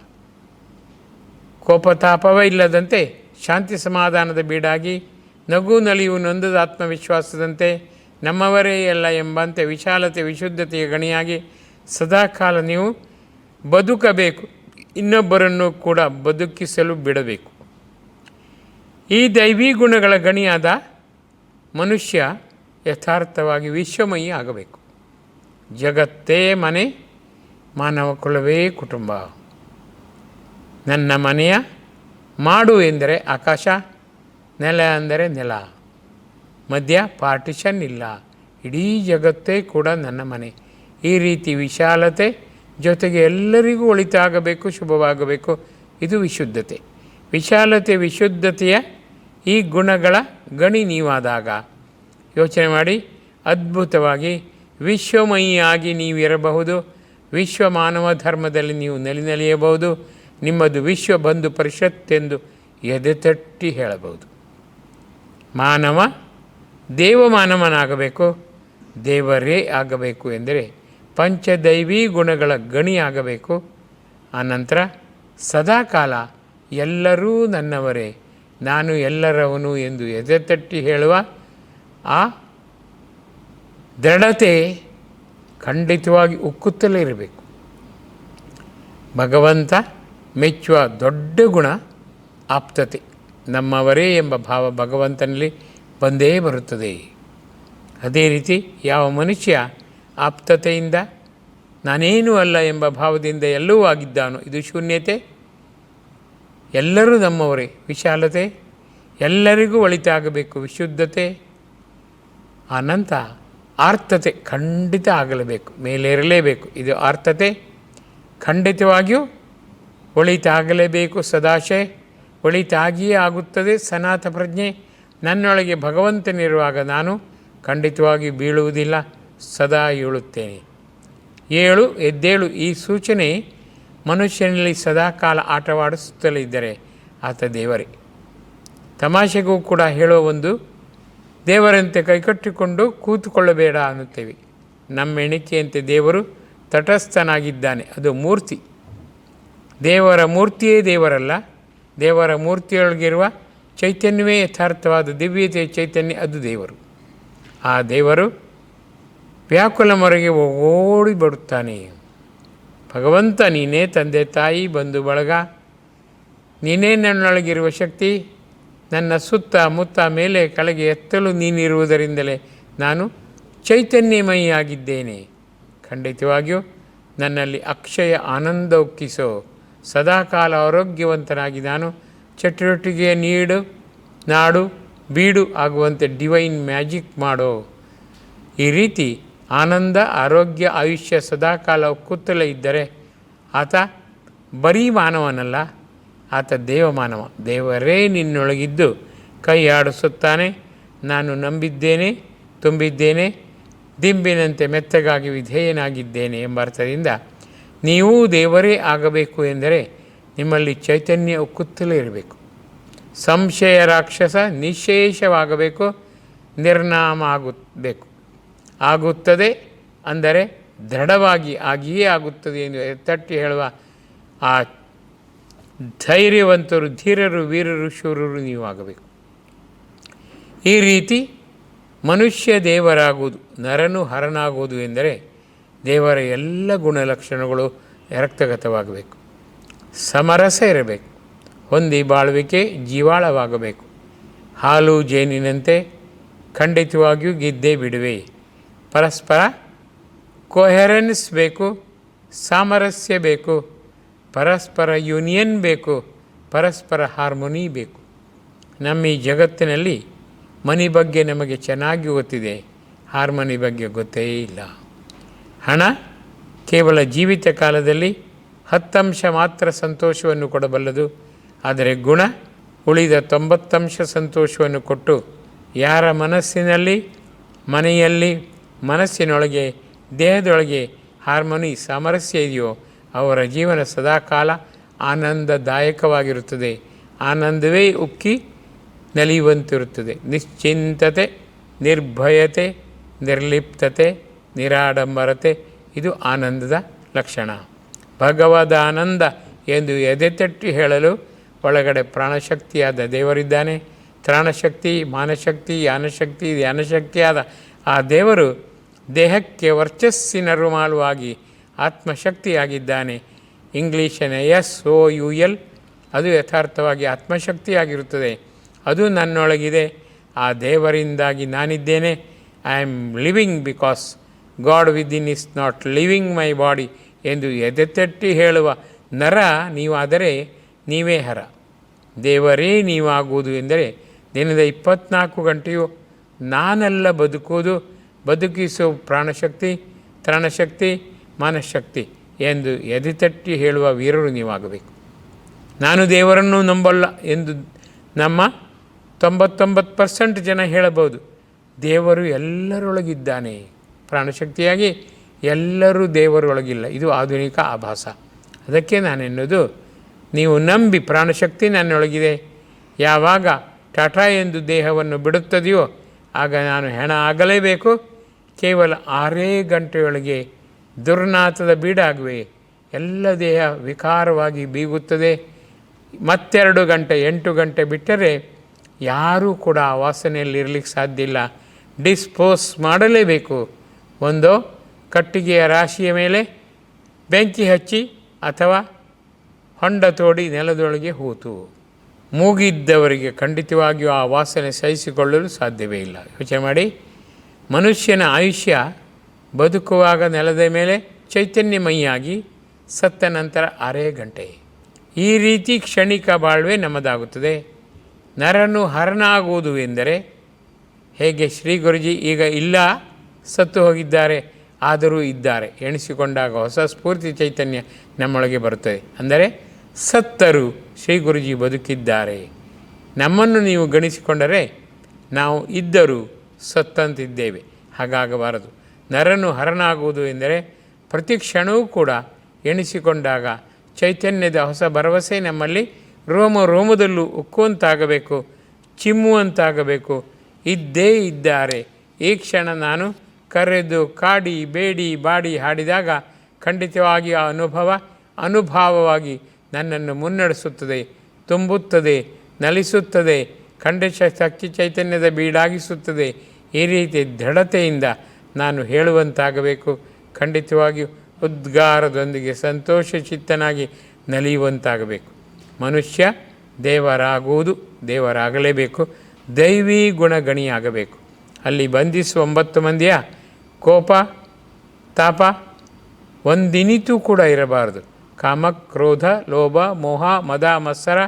ಕೋಪತಾಪವೇ ಇಲ್ಲದಂತೆ ಶಾಂತಿ ಸಮಾಧಾನದ ಬೀಡಾಗಿ ನಗು ನಲಿವು ನೊಂದದ ಆತ್ಮವಿಶ್ವಾಸದಂತೆ ನಮ್ಮವರೇ ಎಲ್ಲ ಎಂಬಂತೆ ವಿಶಾಲತೆ ವಿಶುದ್ಧತೆಯ ಗಣಿಯಾಗಿ ಸದಾಕಾಲ ನೀವು ಬದುಕಬೇಕು, ಇನ್ನೊಬ್ಬರನ್ನು ಕೂಡ ಬದುಕಿಸಲು ಬಿಡಬೇಕು. ಈ ದೈವಿ ಗುಣಗಳ ಗಣಿಯಾದ ಮನುಷ್ಯ ಯಥಾರ್ಥವಾಗಿ ವಿಶ್ವಮಯಿ ಆಗಬೇಕು. ಜಗತ್ತೇ ಮನೆ, ಮಾನವ ಕುಲವೇ ಕುಟುಂಬ. ನನ್ನ ಮನೆಯ ಮಾಡು ಎಂದರೆ ಆಕಾಶ, ನೆಲ ಅಂದರೆ ನೆಲ, ಮಧ್ಯ ಪಾರ್ಟಿಷನ್ ಇಲ್ಲ, ಇಡೀ ಜಗತ್ತೇ ಕೂಡ ನನ್ನ ಮನೆ. ಈ ರೀತಿ ವಿಶಾಲತೆ ಜೊತೆಗೆ ಎಲ್ಲರಿಗೂ ಒಳಿತಾಗಬೇಕು, ಶುಭವಾಗಬೇಕು. ಇದು ವಿಶುದ್ಧತೆ. ವಿಶಾಲತೆ ವಿಶುದ್ಧತೆಯ ಈ ಗುಣಗಳ ಗಣಿ ನೀವಾದಾಗ ಯೋಚನೆ ಮಾಡಿ, ಅದ್ಭುತವಾಗಿ ವಿಶ್ವಮಯಿಯಾಗಿ ನೀವಿರಬಹುದು. ವಿಶ್ವ ಮಾನವ ಧರ್ಮದಲ್ಲಿ ನೀವು ನಲಿಯಬಹುದು. ನಿಮ್ಮದು ವಿಶ್ವ ಬಂಧು ಪರಿಷತ್ತೆಂದು ಎದೆತಟ್ಟಿ ಹೇಳಬಹುದು. ಮಾನವ ದೇವಮಾನವನಾಗಬೇಕು, ದೇವರೇ ಆಗಬೇಕು ಎಂದರೆ ಪಂಚದೈವೀ ಗುಣಗಳ ಗಣಿಯಾಗಬೇಕು. ಆನಂತರ ಸದಾಕಾಲ ಎಲ್ಲರೂ ನನ್ನವರೇ, ನಾನು ಎಲ್ಲರವನು ಎಂದು ಎದೆತಟ್ಟಿ ಹೇಳುವ ಆ ದೃಢತೆ ಖಂಡಿತವಾಗಿ ಉಕ್ಕುತ್ತಲೇ ಇರಬೇಕು. ಭಗವಂತ ಮೆಚ್ಚುವ ದೊಡ್ಡ ಗುಣ ಆಪ್ತತೆ. ನಮ್ಮವರೇ ಎಂಬ ಭಾವ ಭಗವಂತನಲ್ಲಿ ಬಂದೇ ಬರುತ್ತದೆ. ಅದೇ ರೀತಿ ಯಾವ ಮನುಷ್ಯ ಆಪ್ತತೆಯಿಂದ ನಾನೇನೂ ಅಲ್ಲ ಎಂಬ ಭಾವದಿಂದ ಎಲ್ಲವೂ ಆಗಿದ್ದಾನೋ ಇದು ಶೂನ್ಯತೆ. ಎಲ್ಲರೂ ನಮ್ಮವರೇ, ವಿಶಾಲತೆ, ಎಲ್ಲರಿಗೂ ಒಳಿತಾಗಬೇಕು, ವಿಶುದ್ಧತೆ. ಅನಂತ ಆರ್ತತೆ ಖಂಡಿತ ಆಗಲೇಬೇಕು, ಮೇಲೇರಲೇಬೇಕು. ಇದು ಆರ್ತತೆ. ಖಂಡಿತವಾಗಿಯೂ ಒಳಿತಾಗಲೇಬೇಕು. ಸದಾಶಯ ಒಳಿತಾಗಿಯೇ ಆಗುತ್ತದೆ. ಸನಾತ ಪ್ರಜ್ಞೆ ನನ್ನೊಳಗೆ ಭಗವಂತನಿರುವಾಗ ನಾನು ಖಂಡಿತವಾಗಿ ಬೀಳುವುದಿಲ್ಲ, ಸದಾ ಏಳುತ್ತೇನೆ. ಏಳು ಎದ್ದೇಳು ಈ ಸೂಚನೆ ಮನುಷ್ಯನಲ್ಲಿ ಸದಾಕಾಲ ಆಟವಾಡಿಸುತ್ತಲೇ ಇದ್ದರೆ ಆತ ದೇವರೇ. ತಮಾಷೆಗೂ ಕೂಡ ಹೇಳೋ ಒಂದು ದೇವರಂತೆ ಕೈಕಟ್ಟಿಕೊಂಡು ಕೂತುಕೊಳ್ಳಬೇಡ ಅನ್ನುತ್ತೇವೆ. ನಮ್ಮ ಎಣಿಕೆಯಂತೆ ದೇವರು ತಟಸ್ಥನಾಗಿದ್ದಾನೆ, ಅದು ಮೂರ್ತಿ. ದೇವರ ಮೂರ್ತಿಯೇ ದೇವರಲ್ಲ, ದೇವರ ಮೂರ್ತಿಯೊಳಗಿರುವ ಚೈತನ್ಯವೇ ಯಥಾರ್ಥವಾದ ದಿವ್ಯತೆಯ ಚೈತನ್ಯ, ಅದು ದೇವರು. ಆ ದೇವರು ವ್ಯಾಕುಲ ಮೊರೆಗೆ ಓಡಿ ಬರುತ್ತಾನೆ. ಭಗವಂತ ನೀನೇ ತಂದೆ ತಾಯಿ ಬಂಧು ಬಳಗ, ನೀನೇ ನನ್ನೊಳಗಿರುವ ಶಕ್ತಿ, ನನ್ನ ಸುತ್ತ ಮುತ್ತ ಮೇಲೆ ಕೆಳಗೆ ಎತ್ತಲು ನೀನಿರುವುದರಿಂದಲೇ ನಾನು ಚೈತನ್ಯಮಯಿಯಾಗಿದ್ದೇನೆ. ಖಂಡಿತವಾಗಿಯೂ ನನ್ನಲ್ಲಿ ಅಕ್ಷಯ ಆನಂದ ಉಕ್ಕಿಸೋ, ಸದಾಕಾಲ ಆರೋಗ್ಯವಂತನಾಗಿ ನಾನು ಚಟುವಟಿಕೆಯ ನೀಡು ನಾಡು ಬೀಡು ಆಗುವಂತೆ ಡಿವೈನ್ ಮ್ಯಾಜಿಕ್ ಮಾಡೋ. ಈ ರೀತಿ ಆನಂದ ಆರೋಗ್ಯ ಆಯುಷ್ಯ ಸದಾಕಾಲ ಉಕ್ಕುತ್ತಲೇ ಇದ್ದರೆ ಆತ ಬರೀ ಮಾನವನಲ್ಲ, ಆತ ದೇವಮಾನವ. ದೇವರೇ ನಿನ್ನೊಳಗಿದ್ದು ಕೈ ಆಡಿಸುತ್ತಾನೆ. ನಾನು ನಂಬಿದ್ದೇನೆ, ತುಂಬಿದ್ದೇನೆ, ದಿಂಬಿನಂತೆ ಮೆತ್ತಗಾಗಿ ವಿಧೇಯನಾಗಿದ್ದೇನೆ ಎಂಬ ಅರ್ಥದಿಂದ ನೀವು ದೇವರೇ ಆಗಬೇಕು ಎಂದರೆ ನಿಮ್ಮಲ್ಲಿ ಚೈತನ್ಯ ಉಕ್ಕುತ್ತಲೇ ಇರಬೇಕು. ಸಂಶಯ ರಾಕ್ಷಸ ನಿಶೇಷವಾಗಬೇಕು, ನಿರ್ನಾಮ ಆಗಬೇಕು. ಆಗುತ್ತದೆ ಅಂದರೆ ದೃಢವಾಗಿ ಆಗಿಯೇ ಆಗುತ್ತದೆ ಎಂದು ತಟ್ಟಿ ಹೇಳುವ ಆ ಧೈರ್ಯವಂತರು, ಧೀರರು, ವೀರರು, ಶೂರರು ನೀವು ಆಗಬೇಕು. ಈ ರೀತಿ ಮನುಷ್ಯ ದೇವರಾಗುವುದು, ನರನು ಹರನಾಗುವುದು ಎಂದರೆ ದೇವರ ಎಲ್ಲ ಗುಣಲಕ್ಷಣಗಳು ರಕ್ತಗತವಾಗಬೇಕು. ಸಮರಸ ಇರಬೇಕು, ಹೊಂದಿ ಬಾಳುವಿಕೆ ಜೀವಾಳವಾಗಬೇಕು. ಹಾಲು ಜೇನಿನಂತೆ ಖಂಡಿತವಾಗಿಯೂ ಗೆದ್ದೇ ಬಿಡುವೆ. ಪರಸ್ಪರ ಕೊಹೆರೆನ್ಸ್ ಬೇಕು, ಸಾಮರಸ್ಯ ಬೇಕು, ಪರಸ್ಪರ ಯೂನಿಯನ್ ಬೇಕು, ಪರಸ್ಪರ ಹಾರ್ಮೋನಿ ಬೇಕು. ನಮ್ಮ ಈ ಜಗತ್ತಿನಲ್ಲಿ ಮನಿ ಬಗ್ಗೆ ನಮಗೆ ಚೆನ್ನಾಗಿ ಗೊತ್ತಿದೆ, ಹಾರ್ಮೋನಿ ಬಗ್ಗೆ ಗೊತ್ತೇ ಇಲ್ಲ. ಹಣ ಕೇವಲ ಜೀವಿತ ಕಾಲದಲ್ಲಿ 10% ಮಾತ್ರ ಸಂತೋಷವನ್ನು ಕೊಡಬಲ್ಲದು. ಆದರೆ ಗುಣ ಉಳಿದ 90% ಸಂತೋಷವನ್ನು ಕೊಟ್ಟು ಯಾರ ಮನಸ್ಸಿನಲ್ಲಿ, ಮನೆಯಲ್ಲಿ, ಮನಸ್ಸಿನೊಳಗೆ, ದೇಹದೊಳಗೆ ಹಾರ್ಮೋನಿ ಸಾಮರಸ್ಯ ಇದೆಯೋ ಅವರ ಜೀವನ ಸದಾಕಾಲ ಆನಂದದಾಯಕವಾಗಿರುತ್ತದೆ. ಆನಂದವೇ ಉಕ್ಕಿ ನಲಿಯುವಂತಿರುತ್ತದೆ. ನಿಶ್ಚಿಂತತೆ, ನಿರ್ಭಯತೆ, ನಿರ್ಲಿಪ್ತತೆ, ನಿರಾಡಂಬರತೆ ಇದು ಆನಂದದ ಲಕ್ಷಣ. ಭಗವದ್ ಆನಂದ ಎಂದು ಎದೆತಟ್ಟಿ ಹೇಳಲು ಒಳಗಡೆ ಪ್ರಾಣಶಕ್ತಿಯಾದ ದೇವರಿದ್ದಾನೆ. ತ್ರಾಣಶಕ್ತಿ, ಮಾನಶಕ್ತಿ, ಯಾನಶಕ್ತಿ, ಧ್ಯಾನಶಕ್ತಿಯಾದ ಆ ದೇವರು ದೇಹಕ್ಕೆ ವರ್ಚಸ್ಸಿನ ರುಮಾಲುವಾಗಿ ಆತ್ಮಶಕ್ತಿಯಾಗಿದ್ದಾನೆ. ಇಂಗ್ಲೀಷಿನ SOUL ಅದು ಯಥಾರ್ಥವಾಗಿ ಆತ್ಮಶಕ್ತಿಯಾಗಿರುತ್ತದೆ. ಅದು ನನ್ನೊಳಗಿದೆ. ಆ ದೇವರಿಂದಾಗಿ ನಾನಿದ್ದೇನೆ. I am living because God within is not living my body ಎಂದು ಎದೆತಟ್ಟಿ ಹೇಳುವ ನರ ನೀವಾದರೆ ನೀವೇ ಹರ. ದೇವರೇ ನೀವಾಗುವುದು ಎಂದರೆ ದಿನದ 24 ಗಂಟೆಯೂ ನಾನೆಲ್ಲ ಬದುಕುವುದು, ಬದುಕಿಸುವ ಪ್ರಾಣಶಕ್ತಿ, ತ್ರಾಣಶಕ್ತಿ, ಮಾನಶಕ್ತಿ ಎಂದು ಎದೆತಟ್ಟಿ ಹೇಳುವ ವೀರರು ನೀವಾಗಬೇಕು. ನಾನು ದೇವರನ್ನು ನಂಬಲ್ಲ ಎಂದು ನಮ್ಮ 99% ಜನ ಹೇಳಬಹುದು. ದೇವರು ಎಲ್ಲರೊಳಗಿದ್ದಾನೆ. ಪ್ರಾಣಶಕ್ತಿಯಾಗಿ ಎಲ್ಲರೂ ದೇವರೊಳಗಿಲ್ಲ. ಇದು ಆಧುನಿಕ ಆಭಾಸ. ಅದಕ್ಕೆ ನಾನೆನ್ನೋದು, ನೀವು ನಂಬಿ ಪ್ರಾಣಶಕ್ತಿ ನನ್ನೊಳಗಿದೆ. ಯಾವಾಗ ಟಾಟಾ ಎಂದು ದೇಹವನ್ನು ಬಿಡುತ್ತದೆಯೋ ಆಗ ನಾನು ಹೆಣ ಆಗಲೇಬೇಕು. ಕೇವಲ 6 ಗಂಟೆಯೊಳಗೆ ದುರ್ನಾಥದ ಬೀಡಾಗುವೆ. ಎಲ್ಲ ದೇಹ ವಿಕಾರವಾಗಿ ಬೀಗುತ್ತದೆ. ಮತ್ತೆರಡು ಗಂಟೆ 8 ಗಂಟೆ ಬಿಟ್ಟರೆ ಯಾರೂ ಕೂಡ ಆ ವಾಸನೆಯಲ್ಲಿ ಇರಲಿಕ್ಕೆ ಸಾಧ್ಯ ಇಲ್ಲ. ಡಿಸ್ಪೋಸ್ ಮಾಡಲೇಬೇಕು. ಒಂದು ಕಟ್ಟಿಗೆಯ ರಾಶಿಯ ಮೇಲೆ ಬೆಂಕಿ ಹಚ್ಚಿ ಅಥವಾ ಹೊಂಡ ತೋಡಿ ನೆಲದೊಳಗೆ ಹೂತು. ಮೂಗಿದ್ದವರಿಗೆ ಖಂಡಿತವಾಗಿಯೂ ಆ ವಾಸನೆ ಸಹಿಸಿಕೊಳ್ಳಲು ಸಾಧ್ಯವೇ ಇಲ್ಲ. ಯೋಚನೆ ಮಾಡಿ, ಮನುಷ್ಯನ ಆಯುಷ್ಯ ಬದುಕುವಾಗ ನೆಲದ ಮೇಲೆ ಚೈತನ್ಯಮಯಿಯಾಗಿ ಸತ್ತ ನಂತರ 6 ಗಂಟೆ. ಈ ರೀತಿ ಕ್ಷಣಿಕ ಬಾಳ್ವೆ ನಮ್ಮದಾಗುತ್ತದೆ. ನರನು ಹರನಾಗುವುದು ಎಂದರೆ ಹೇಗೆ? ಶ್ರೀ ಗುರುಜಿ ಈಗ ಇಲ್ಲ, ಸತ್ತು ಹೋಗಿದ್ದಾರೆ, ಆದರೂ ಇದ್ದಾರೆ ಎಣಿಸಿಕೊಂಡಾಗ ಹೊಸ ಸ್ಫೂರ್ತಿ ಚೈತನ್ಯ ನಮ್ಮೊಳಗೆ ಬರುತ್ತದೆ. ಅಂದರೆ ಸತ್ತರು, ಶ್ರೀ ಗುರುಜಿ ಬದುಕಿದ್ದಾರೆ. ನಮ್ಮನ್ನು ನೀವು ಗಣಿಸಿಕೊಂಡರೆ ನಾವು ಇದ್ದರೂ ಸತ್ತಂತಿದ್ದೇವೆ. ಹಾಗಾಗಬಾರದು. ನರನು ಹರನಾಗುವುದು ಎಂದರೆ ಪ್ರತಿ ಕ್ಷಣವೂ ಕೂಡ ಎಣಿಸಿಕೊಂಡಾಗ ಚೈತನ್ಯದ ಹೊಸ ಭರವಸೆ ನಮ್ಮಲ್ಲಿ ರೋಮ ರೋಮದಲ್ಲೂ ಉಕ್ಕುವಂತಾಗಬೇಕು, ಚಿಮ್ಮುವಂತಾಗಬೇಕು. ಇದ್ದೇ ಇದ್ದಾರೆ. ಈ ಕ್ಷಣ ನಾನು ಕರೆದು ಕಾಡಿ ಬೇಡಿ ಬಾಡಿ ಹಾಡಿದಾಗ ಖಂಡಿತವಾಗಿ ಆ ಅನುಭವವಾಗಿ ನನ್ನನ್ನು ಮುನ್ನಡೆಸುತ್ತದೆ, ತುಂಬುತ್ತದೆ, ನಲಿಸುತ್ತದೆ, ಶಕ್ತಿ ಚೈತನ್ಯದ ಬೀಡಾಗಿಸುತ್ತದೆ. ಈ ರೀತಿ ದೃಢತೆಯಿಂದ ನಾನು ಹೇಳುವಂತಾಗಬೇಕು. ಖಂಡಿತವಾಗಿಯೂ ಉದ್ಗಾರದೊಂದಿಗೆ ಸಂತೋಷ ಚಿತ್ತನಾಗಿ ನಲಿಯುವಂತಾಗಬೇಕು. ಮನುಷ್ಯ ದೇವರಾಗುವುದು, ದೇವರಾಗಲೇಬೇಕು. ದೈವೀ ಗುಣಗಣಿಯಾಗಬೇಕು. ಅಲ್ಲಿ ಬಂಧಿಸುವ 9 ಮಂದಿಯ ಕೋಪ, ತಾಪ ಒಂದಿನಿತೂ ಕೂಡ ಇರಬಾರದು. ಕಾಮ, ಕ್ರೋಧ, ಲೋಭ, ಮೋಹ, ಮದ, ಮತ್ಸರ,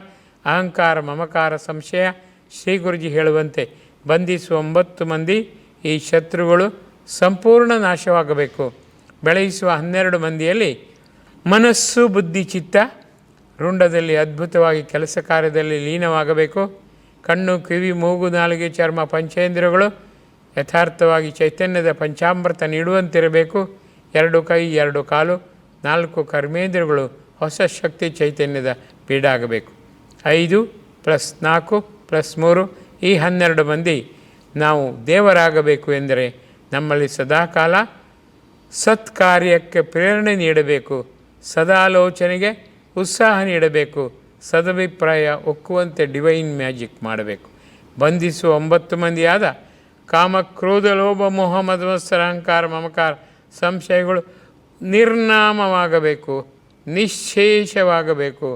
ಅಹಂಕಾರ, ಮಮಕಾರ, ಸಂಶಯ. ಶ್ರೀ ಗುರುಜಿ ಹೇಳುವಂತೆ ಬಂಧಿಸುವ 9 ಮಂದಿ ಈ ಶತ್ರುಗಳು ಸಂಪೂರ್ಣ ನಾಶವಾಗಬೇಕು. ಬೆಳೆಯಿಸುವ 12 ಮಂದಿಯಲ್ಲಿ ಮನಸ್ಸು, ಬುದ್ಧಿ, ಚಿತ್ತ ರುಂಡದಲ್ಲಿ ಅದ್ಭುತವಾಗಿ ಕೆಲಸ ಕಾರ್ಯದಲ್ಲಿ ಲೀನವಾಗಬೇಕು. ಕಣ್ಣು, ಕಿವಿ, ಮೂಗು, ನಾಲಿಗೆ, ಚರ್ಮ ಪಂಚೇಂದ್ರಿಯಗಳು ಯಥಾರ್ಥವಾಗಿ ಚೈತನ್ಯದ ಪಂಚಾಮೃತ ನೀಡುವಂತಿರಬೇಕು. 2 ಕೈ, 2 ಕಾಲು, 4 ಕರ್ಮೇಂದ್ರಿಯಗಳು ಹೊಸ ಶಕ್ತಿ ಚೈತನ್ಯದ ಬೀಡಾಗಬೇಕು. 5 + 4 + 3 ಈ 12 ಮಂದಿ ನಾವು ದೇವರಾಗಬೇಕು ಎಂದರೆ ನಮ್ಮಲ್ಲಿ ಸದಾಕಾಲ ಸತ್ಕಾರ್ಯಕ್ಕೆ ಪ್ರೇರಣೆ ನೀಡಬೇಕು, ಸದಾಲೋಚನೆಗೆ ಉತ್ಸಾಹ ನೀಡಬೇಕು, ಸದಭಿಪ್ರಾಯ ಒಕ್ಕುವಂತೆ ಡಿವೈನ್ ಮ್ಯಾಜಿಕ್ ಮಾಡಬೇಕು. ಬಂಧಿಸುವ 9 ಮಂದಿಯಾದ ಕಾಮ, ಕ್ರೋಧ, ಲೋಭ, ಮೋಹ, ಮದಮತ್ಸರ, ಅಹಂಕಾರ, ಮಮಕಾರ, ಸಂಶಯಗಳು ನಿರ್ನಾಮವಾಗಬೇಕು, ನಿಶ್ಶೇಷವಾಗಬೇಕು.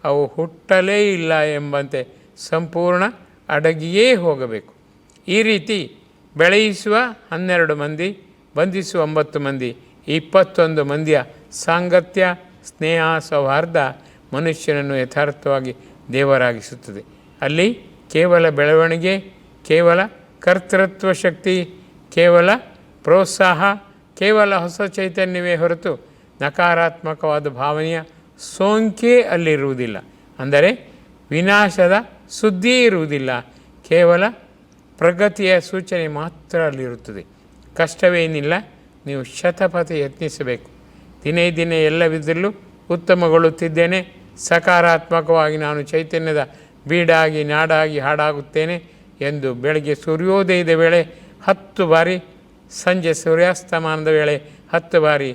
ಅವು ಹುಟ್ಟಲೇ ಇಲ್ಲ ಎಂಬಂತೆ ಸಂಪೂರ್ಣ ಅಡಗಿಯೇ ಹೋಗಬೇಕು. ಈ ರೀತಿ ಬೆಳೆಯಿಸುವ 12 ಮಂದಿ, ಬಂಧಿಸುವ 9 ಮಂದಿ, 21 ಮಂದಿಯ ಸಾಂಗತ್ಯ, ಸ್ನೇಹ, ಸೌಹಾರ್ದ ಮನುಷ್ಯನನ್ನು ಯಥಾರ್ಥವಾಗಿ ದೇವರಾಗಿಸುತ್ತದೆ. ಅಲ್ಲಿ ಕೇವಲ ಬೆಳವಣಿಗೆ, ಕೇವಲ ಕರ್ತೃತ್ವ ಶಕ್ತಿ, ಕೇವಲ ಪ್ರೋತ್ಸಾಹ, ಕೇವಲ ಹೊಸ ಚೈತನ್ಯವೇ ಹೊರತು ನಕಾರಾತ್ಮಕವಾದ ಭಾವನೆಯ ಸೋಂಕೇ ಅಲ್ಲಿರುವುದಿಲ್ಲ. ಅಂದರೆ ವಿನಾಶದ ಸುದ್ದಿಯೇ ಇರುವುದಿಲ್ಲ. ಕೇವಲ ಪ್ರಗತಿಯ ಸೂಚನೆ ಮಾತ್ರ ಅಲ್ಲಿರುತ್ತದೆ. ಕಷ್ಟವೇನಿಲ್ಲ. ನೀವು ಶತಪಥ ಯತ್ನಿಸಬೇಕು. ದಿನೇ ದಿನೇ ಎಲ್ಲವಿದ್ದರೂ ಉತ್ತಮಗೊಳ್ಳುತ್ತಿದ್ದೇನೆ. ಸಕಾರಾತ್ಮಕವಾಗಿ ನಾನು ಚೈತನ್ಯದ ಬೀಡಾಗಿ ನಾಡಾಗಿ ಹಾಡಾಗುತ್ತೇನೆ ಎಂದು ಬೆಳಗ್ಗೆ ಸೂರ್ಯೋದಯದ ವೇಳೆ 10 ಬಾರಿ, ಸಂಜೆ ಸೂರ್ಯಾಸ್ತಮಾನದ ವೇಳೆ 10 ಬಾರಿ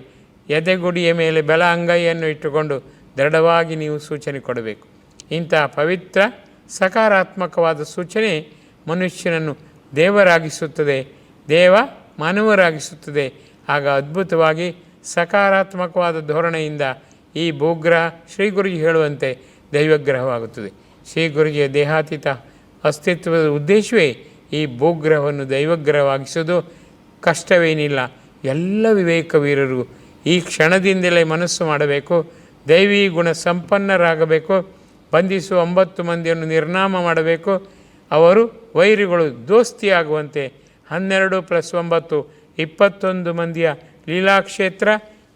ಎದೆಗುಡಿಯ ಮೇಲೆ ಬಲ ಅಂಗೈಯನ್ನು ಇಟ್ಟುಕೊಂಡು ದೃಢವಾಗಿ ನೀವು ಸೂಚನೆ ಕೊಡಬೇಕು. ಇಂತಹ ಪವಿತ್ರ ಸಕಾರಾತ್ಮಕವಾದ ಸೂಚನೆ ಮನುಷ್ಯನನ್ನು ದೇವರಾಗಿಸುತ್ತದೆ, ದೇವ ಮಾನವರಾಗಿಸುತ್ತದೆ. ಆಗ ಅದ್ಭುತವಾಗಿ ಸಕಾರಾತ್ಮಕವಾದ ಧೋರಣೆಯಿಂದ ಈ ಭೂಗ್ರಹ ಶ್ರೀ ಗುರುಜಿ ಹೇಳುವಂತೆ ದೈವಗ್ರಹವಾಗುತ್ತದೆ. ಶ್ರೀ ಗುರುಜಿಯ ದೇಹಾತೀತ ಅಸ್ತಿತ್ವದ ಉದ್ದೇಶವೇ ಈ ಭೂಗ್ರಹವನ್ನು ದೈವಗ್ರಹವಾಗಿಸೋದು. ಕಷ್ಟವೇನಿಲ್ಲ. ಎಲ್ಲ ವಿವೇಕವೀರರು ಈ ಕ್ಷಣದಿಂದಲೇ ಮನಸ್ಸು ಮಾಡಬೇಕು, ದೈವೀ ಗುಣ ಸಂಪನ್ನರಾಗಬೇಕು, ಬಂಧಿಸುವ 9 ಮಂದಿಯನ್ನು ನಿರ್ನಾಮ ಮಾಡಬೇಕು, ಅವರು ವೈರಿಗಳು ದೋಸ್ತಿಯಾಗುವಂತೆ 12 + 9 21 ಮಂದಿಯ ಲೀಲಾಕ್ಷೇತ್ರ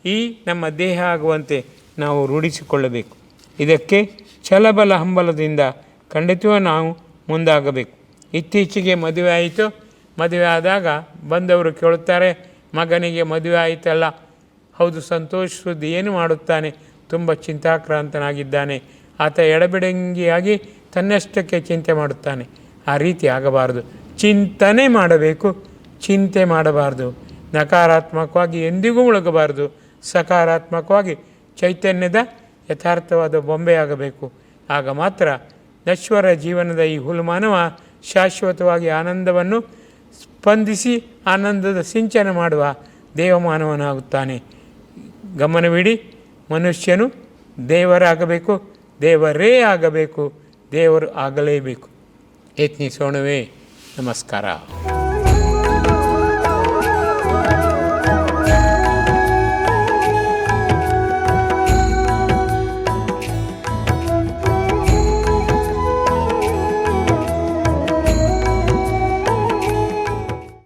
ಈ ನಮ್ಮ ದೇಹ ಆಗುವಂತೆ ನಾವು ರೂಢಿಸಿಕೊಳ್ಳಬೇಕು. ಇದಕ್ಕೆ ಛಲಬಲ ಹಂಬಲದಿಂದ ಖಂಡಿತವಾಗಿ ನಾವು ಮುಂದಾಗಬೇಕು. ಇತ್ತೀಚೆಗೆ ಮದುವೆ ಆಯಿತು. ಮದುವೆ ಆದಾಗ ಬಂದವರು ಕೇಳುತ್ತಾರೆ, ಮಗನಿಗೆ ಮದುವೆ ಆಯಿತಲ್ಲ? ಹೌದು, ಸಂತೋಷ ಸುದ್ದಿ. ಏನು ಮಾಡುತ್ತಾನೆ? ತುಂಬ ಚಿಂತಾಕ್ರಾಂತನಾಗಿದ್ದಾನೆ. ಆತ ಎಡಬಿಡಂಗಿಯಾಗಿ ತನ್ನಷ್ಟಕ್ಕೆ ಚಿಂತೆ ಮಾಡುತ್ತಾನೆ. ಆ ರೀತಿ ಆಗಬಾರದು. ಚಿಂತನೆ ಮಾಡಬೇಕು, ಚಿಂತೆ ಮಾಡಬಾರ್ದು. ನಕಾರಾತ್ಮಕವಾಗಿ ಎಂದಿಗೂ ಮುಳುಗಬಾರದು. ಸಕಾರಾತ್ಮಕವಾಗಿ ಚೈತನ್ಯದ ಯಥಾರ್ಥವಾದ ಬೊಂಬೆಯಾಗಬೇಕು. ಆಗ ಮಾತ್ರ ನಶ್ವರ ಜೀವನದ ಈ ಹುಲುಮಾನವ ಶಾಶ್ವತವಾಗಿ ಆನಂದವನ್ನು ಸ್ಪಂದಿಸಿ ಆನಂದದ ಸಿಂಚನ ಮಾಡುವ ದೇವಮಾನವನಾಗುತ್ತಾನೆ. ಗಮನವಿಡಿ, ಮನುಷ್ಯನು ದೇವರಾಗಬೇಕು, ದೇವರೇ ಆಗಬೇಕು, ದೇವರು ಆಗಲೇಬೇಕು. ಯತ್ನಿಸೋಣವೇ. ನಮಸ್ಕಾರ.